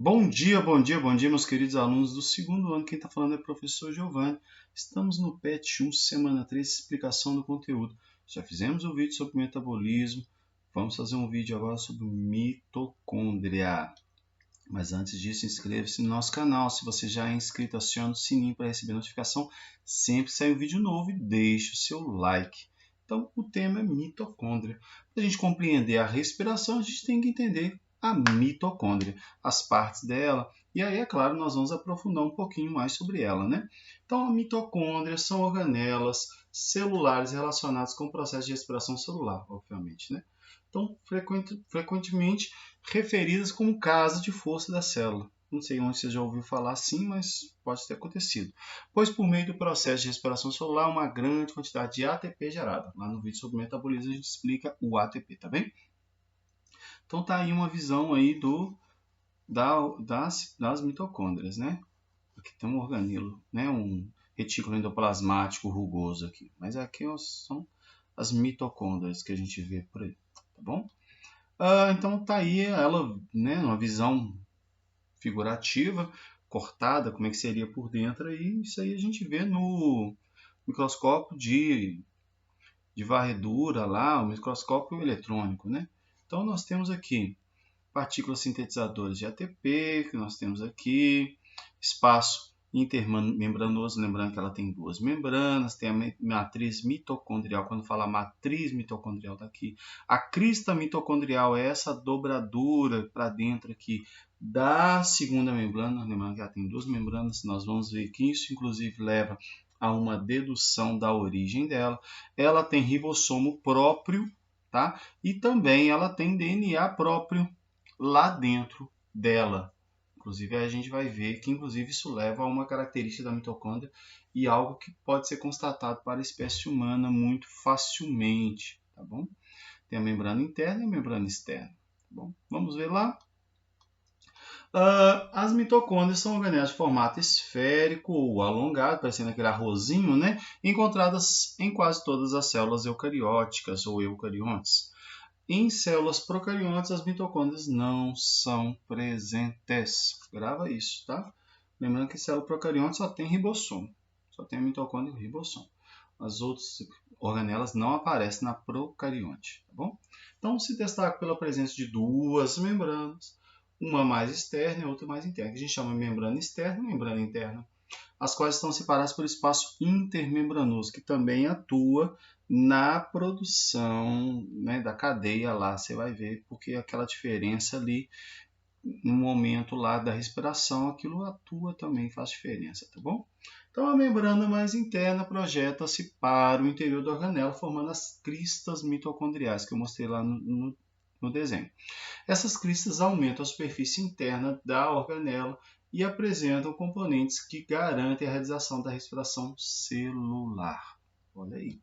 Bom dia, bom dia, bom dia, meus queridos alunos do segundo ano. Quem está falando é o professor Giovanni. Estamos no PET 1, semana 3, explicação do conteúdo. Já fizemos um vídeo sobre metabolismo. Vamos fazer um vídeo agora sobre mitocôndria. Mas antes disso, inscreva-se no nosso canal. Se você já é inscrito, acione o sininho para receber notificação. Sempre sai um vídeo novo e deixe o seu like. Então, o tema é mitocôndria. Para a gente compreender a respiração, a gente tem que entender a mitocôndria, as partes dela. E aí, é claro, nós vamos aprofundar um pouquinho mais sobre ela, né? Então, a mitocôndria são organelas celulares relacionadas com o processo de respiração celular, obviamente, né? Então, frequentemente referidas como casa de força da célula. Não sei onde você já ouviu falar assim, mas pode ter acontecido. Pois por meio do processo de respiração celular, uma grande quantidade de ATP é gerada. Lá no vídeo sobre metabolismo a gente explica o ATP, tá bem? Então tá aí uma visão aí das mitocôndrias, né? Aqui tem um organelo, né? Um retículo endoplasmático rugoso aqui. Mas aqui são as mitocôndrias que a gente vê por aí, tá bom? Então tá aí ela, né, uma visão figurativa, cortada, como é que seria por dentro, aí isso aí a gente vê no microscópio de varredura lá, o microscópio eletrônico, né? Então nós temos aqui partículas sintetizadoras de ATP, que nós temos aqui, espaço intermembranoso, lembrando que ela tem duas membranas, tem a matriz mitocondrial, quando fala matriz mitocondrial está aqui, a crista mitocondrial é essa dobradura para dentro aqui da segunda membrana, lembrando que ela tem duas membranas, nós vamos ver que isso inclusive leva a uma dedução da origem dela, ela tem ribossomo próprio, tá? E também ela tem DNA próprio lá dentro dela. Inclusive, a gente vai ver que inclusive isso leva a uma característica da mitocôndria e algo que pode ser constatado para a espécie humana muito facilmente, tá bom? Tem a membrana interna e a membrana externa, tá bom? Vamos ver lá. As mitocôndrias são organelas de formato esférico ou alongado, parecendo aquele arrozinho, né? Encontradas em quase todas as células eucarióticas ou eucariontes. Em células procariontes, as mitocôndrias não são presentes. Grava isso, tá? Lembrando que célula procarionte só tem ribossomo. Só tem a mitocôndria e o ribossomo. As outras organelas não aparecem na procarionte, tá bom? Então, se destaca pela presença de duas membranas, uma mais externa e outra mais interna, que a gente chama de membrana externa e membrana interna, as quais estão separadas por espaço intermembranoso, que também atua na produção, né, da cadeia lá. Você vai ver porque aquela diferença ali no momento lá da respiração, aquilo atua também, faz diferença, tá bom? Então a membrana mais interna projeta-se para o interior da organela, formando as cristas mitocondriais, que eu mostrei lá no desenho. Essas cristas aumentam a superfície interna da organela e apresentam componentes que garantem a realização da respiração celular. Olha aí.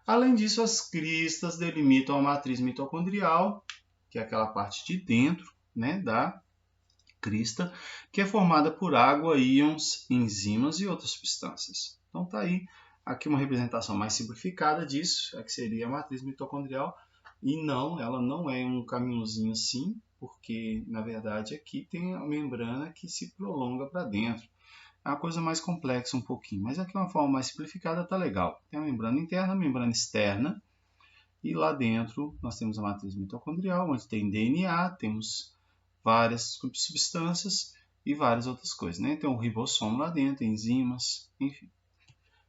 Além disso, as cristas delimitam a matriz mitocondrial, que é aquela parte de dentro, né, da crista, que é formada por água, íons, enzimas e outras substâncias. Então tá aí aqui uma representação mais simplificada disso, que seria a matriz mitocondrial, e não, ela não é um caminhozinho assim, porque na verdade aqui tem a membrana que se prolonga para dentro. É uma coisa mais complexa um pouquinho, mas aqui uma forma mais simplificada tá legal. Tem a membrana interna, a membrana externa, e lá dentro nós temos a matriz mitocondrial, onde tem DNA, temos várias substâncias e várias outras coisas, né? Tem o ribossomo lá dentro, enzimas, enfim.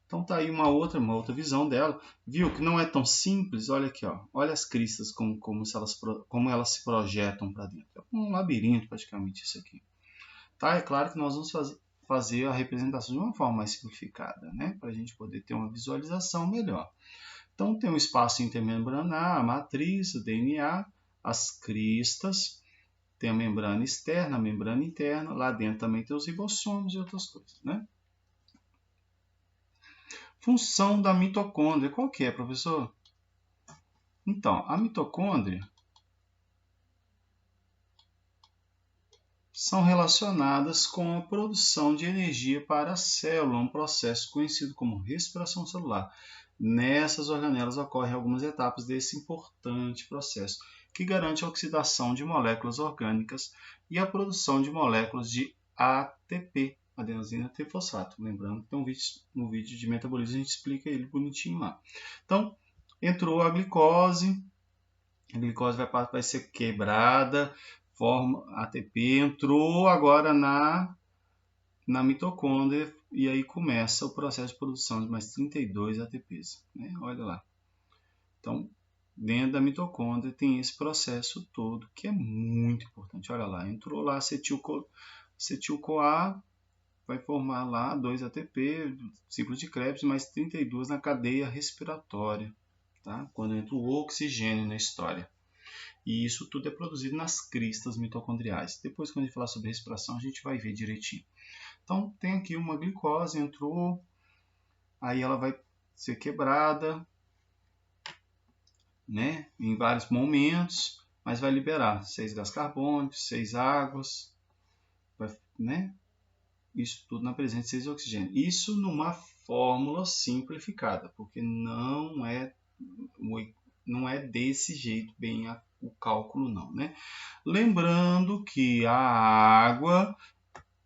Então tá aí uma outra visão dela. Viu que não é tão simples? Olha aqui, ó. Olha as cristas como elas se projetam para dentro. É um labirinto praticamente isso aqui. Tá? É claro que nós vamos fazer a representação de uma forma mais simplificada, né? Para a gente poder ter uma visualização melhor. Então tem o espaço intermembranar, a matriz, o DNA, as cristas, tem a membrana externa, a membrana interna, lá dentro também tem os ribossomos e outras coisas, né? Função da mitocôndria, qual que é, professor? Então, a mitocôndria são relacionadas com a produção de energia para a célula, um processo conhecido como respiração celular. Nessas organelas ocorrem algumas etapas desse importante processo, que garante a oxidação de moléculas orgânicas e a produção de moléculas de ATP, adenosina trifosfato. Lembrando que tem no vídeo de metabolismo a gente explica ele bonitinho lá. Então, entrou a glicose vai ser quebrada, forma ATP, entrou agora na mitocôndria e aí começa o processo de produção de mais 32 ATPs. Né? Olha lá. Então, dentro da mitocôndria tem esse processo todo que é muito importante. Olha lá, entrou lá acetil-CoA, vai formar lá 2 ATP, ciclo de Krebs, mais 32 na cadeia respiratória, tá? Quando entra o oxigênio na história. E isso tudo é produzido nas cristas mitocondriais. Depois, quando a gente falar sobre respiração, a gente vai ver direitinho. Então, tem aqui uma glicose, entrou, aí ela vai ser quebrada, né, em vários momentos, mas vai liberar 6 gás carbônicos, 6 águas, né, isso tudo na presença de 6 oxigênio. Isso numa fórmula simplificada, porque não é desse jeito bem o cálculo não, né? Lembrando que a água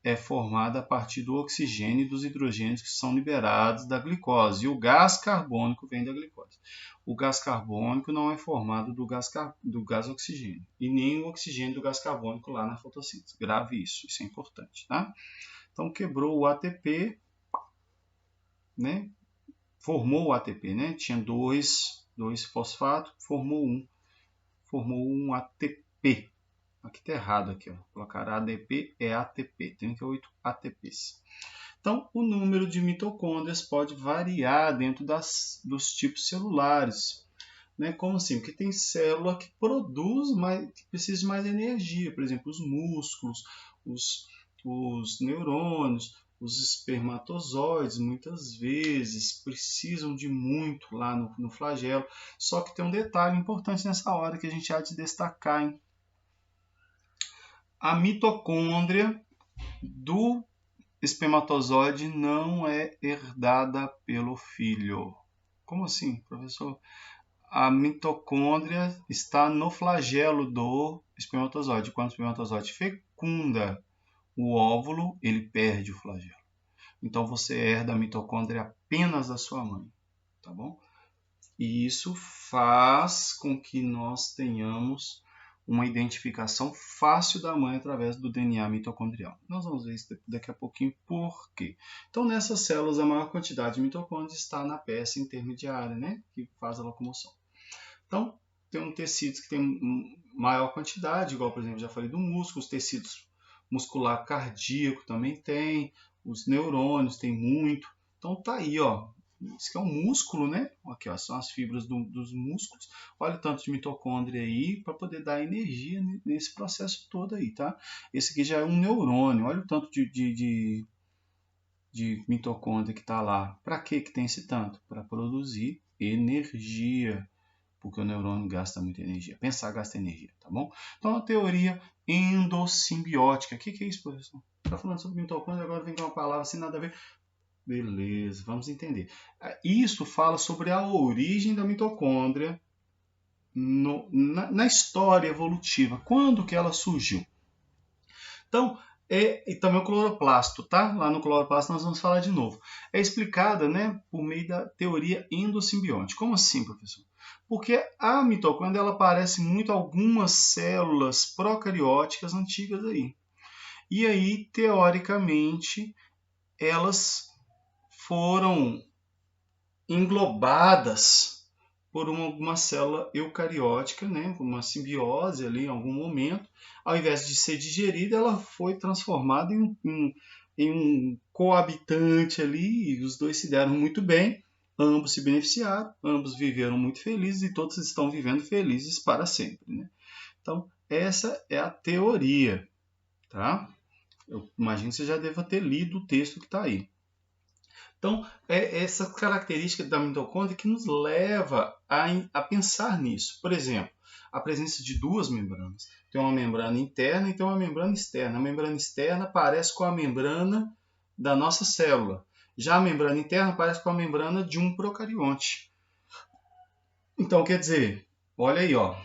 é formada a partir do oxigênio e dos hidrogênios que são liberados da glicose. E o gás carbônico vem da glicose. O gás carbônico não é formado do gás oxigênio. E nem o oxigênio do gás carbônico lá na fotossíntese. Grave isso é importante. Tá? Então, quebrou o ATP, né? Formou o ATP. Né? Tinha dois fosfatos, formou um ATP. Aqui está errado, aqui, ó. Colocar ADP é ATP, 38 ATPs. Então, o número de mitocôndrias pode variar dentro dos tipos celulares. Né? Como assim? Porque tem célula que produz que precisa de mais energia. Por exemplo, os músculos, os neurônios, os espermatozoides, muitas vezes, precisam de muito lá no flagelo. Só que tem um detalhe importante nessa hora que a gente há de destacar, hein? A mitocôndria do espermatozoide não é herdada pelo filho. Como assim, professor? A mitocôndria está no flagelo do espermatozoide. Quando o espermatozoide fecunda o óvulo, ele perde o flagelo. Então você herda a mitocôndria apenas da sua mãe, tá bom? E isso faz com que nós tenhamos uma identificação fácil da mãe através do DNA mitocondrial. Nós vamos ver isso daqui a pouquinho por quê. Então, nessas células, a maior quantidade de mitocôndrias está na peça intermediária, né, que faz a locomoção. Então, tem um tecidos que tem maior quantidade, igual, por exemplo, já falei do músculo, os tecidos muscular cardíaco também tem, os neurônios tem muito. Então, tá aí, ó. Isso aqui é um músculo, né? Aqui, ó, são as fibras dos músculos. Olha o tanto de mitocôndria aí para poder dar energia nesse processo todo aí, tá? Esse aqui já é um neurônio. Olha o tanto de mitocôndria que está lá. Para que tem esse tanto? Para produzir energia, porque o neurônio gasta muita energia. Pensar gasta energia, tá bom? Então, a teoria endossimbiótica. O que é isso, professor? Está falando sobre mitocôndria, agora vem com uma palavra sem nada a ver. Beleza, vamos entender. Isso fala sobre a origem da mitocôndria na história evolutiva. Quando que ela surgiu? Então, e também o cloroplasto, tá? Lá no cloroplasto nós vamos falar de novo. É explicada, né, por meio da teoria endossimbiótica. Como assim, professor? Porque a mitocôndria ela parece muito algumas células procarióticas antigas aí. E aí, teoricamente, elas foram englobadas por uma célula eucariótica, né? Uma simbiose ali em algum momento. Ao invés de ser digerida, ela foi transformada em um coabitante ali, e os dois se deram muito bem, ambos se beneficiaram, ambos viveram muito felizes e todos estão vivendo felizes para sempre. Né? Então, essa é a teoria. Tá? Eu imagino que você já deva ter lido o texto que está aí. Então, é essa característica da mitocôndria que nos leva a pensar nisso. Por exemplo, a presença de duas membranas. Tem uma membrana interna e tem uma membrana externa. A membrana externa parece com a membrana da nossa célula. Já a membrana interna parece com a membrana de um procarionte. Então, quer dizer, olha aí, ó.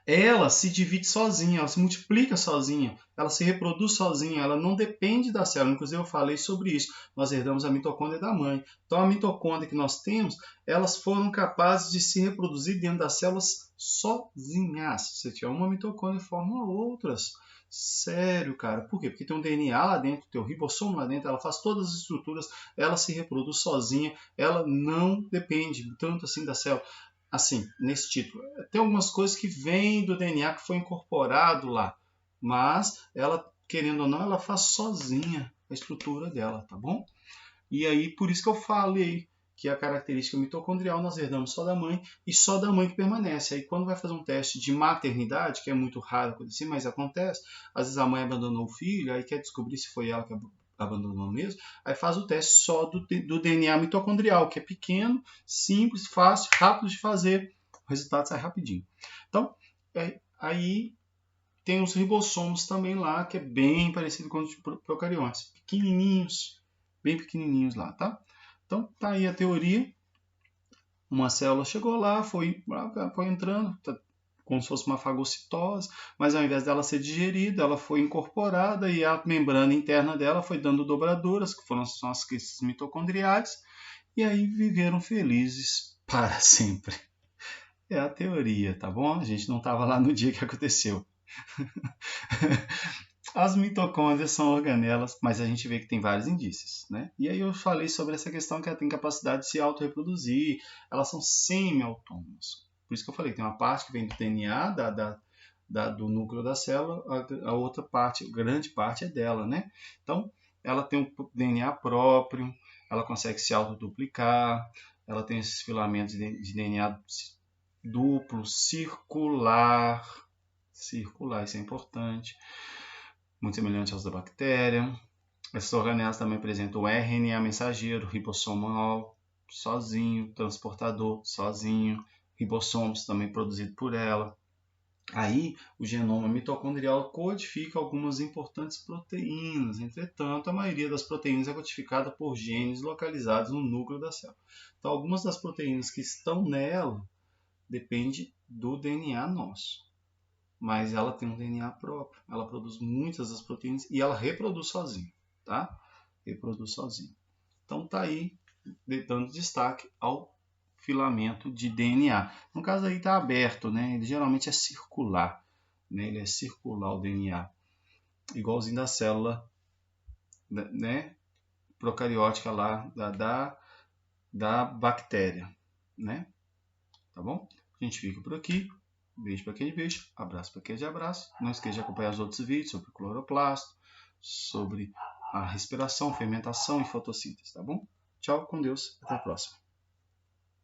Ela se divide sozinha, ela se multiplica sozinha, ela se reproduz sozinha, ela não depende da célula. Inclusive, eu falei sobre isso. Nós herdamos a mitocôndria da mãe. Então, a mitocôndria que nós temos, elas foram capazes de se reproduzir dentro das células sozinhas. Se você tiver uma mitocôndria, forma outras. Sério, cara. Por quê? Porque tem um DNA lá dentro, tem o ribossomo lá dentro, ela faz todas as estruturas, ela se reproduz sozinha, ela não depende tanto assim da célula. Assim, nesse título. Tem algumas coisas que vêm do DNA que foi incorporado lá, mas ela, querendo ou não, ela faz sozinha a estrutura dela, tá bom? E aí, por isso que eu falei que a característica mitocondrial nós herdamos só da mãe e só da mãe que permanece. Aí, quando vai fazer um teste de maternidade, que é muito raro acontecer, mas acontece, às vezes a mãe abandonou o filho, aí quer descobrir se foi ela que abandonou mesmo, aí faz o teste só do DNA mitocondrial, que é pequeno, simples, fácil, rápido de fazer, o resultado sai rapidinho. Então, aí tem os ribossomos também lá, que é bem parecido com os procariontes, pequenininhos, bem pequenininhos lá, tá? Então, tá aí a teoria. Uma célula chegou lá, foi entrando, como se fosse uma fagocitose, mas ao invés dela ser digerida, ela foi incorporada e a membrana interna dela foi dando dobraduras, que são as quistes mitocondriais, e aí viveram felizes para sempre. É a teoria, tá bom? A gente não estava lá no dia que aconteceu. As mitocôndrias são organelas, mas a gente vê que tem vários indícios, né? E aí eu falei sobre essa questão que ela tem capacidade de se autorreproduzir, elas são semi-autônomas. Por isso que eu falei, tem uma parte que vem do DNA, do núcleo da célula, a outra parte, a grande parte é dela, né? Então, ela tem um DNA próprio, ela consegue se autoduplicar, ela tem esses filamentos de DNA duplo, circular, isso é importante, muito semelhante aos da bactéria. Essas organelas também apresentam o RNA mensageiro, ribossomal, sozinho, transportador, sozinho, ribossomos também produzido por ela. Aí, o genoma mitocondrial codifica algumas importantes proteínas. Entretanto, a maioria das proteínas é codificada por genes localizados no núcleo da célula. Então, algumas das proteínas que estão nela dependem do DNA nosso. Mas ela tem um DNA próprio. Ela produz muitas das proteínas e ela reproduz sozinha, tá? Reproduz sozinha. Então, tá aí dando destaque ao filamento de DNA. No caso aí está aberto, né? Ele geralmente é circular, né? Ele é circular o DNA, igualzinho da célula, né? Procariótica lá da bactéria, né? Tá bom? A gente fica por aqui. Beijo para aquele beijo, abraço para aquele abraço. Não esqueça de acompanhar os outros vídeos sobre cloroplasto, sobre a respiração, fermentação e fotossíntese, tá bom? Tchau, com Deus, até a próxima.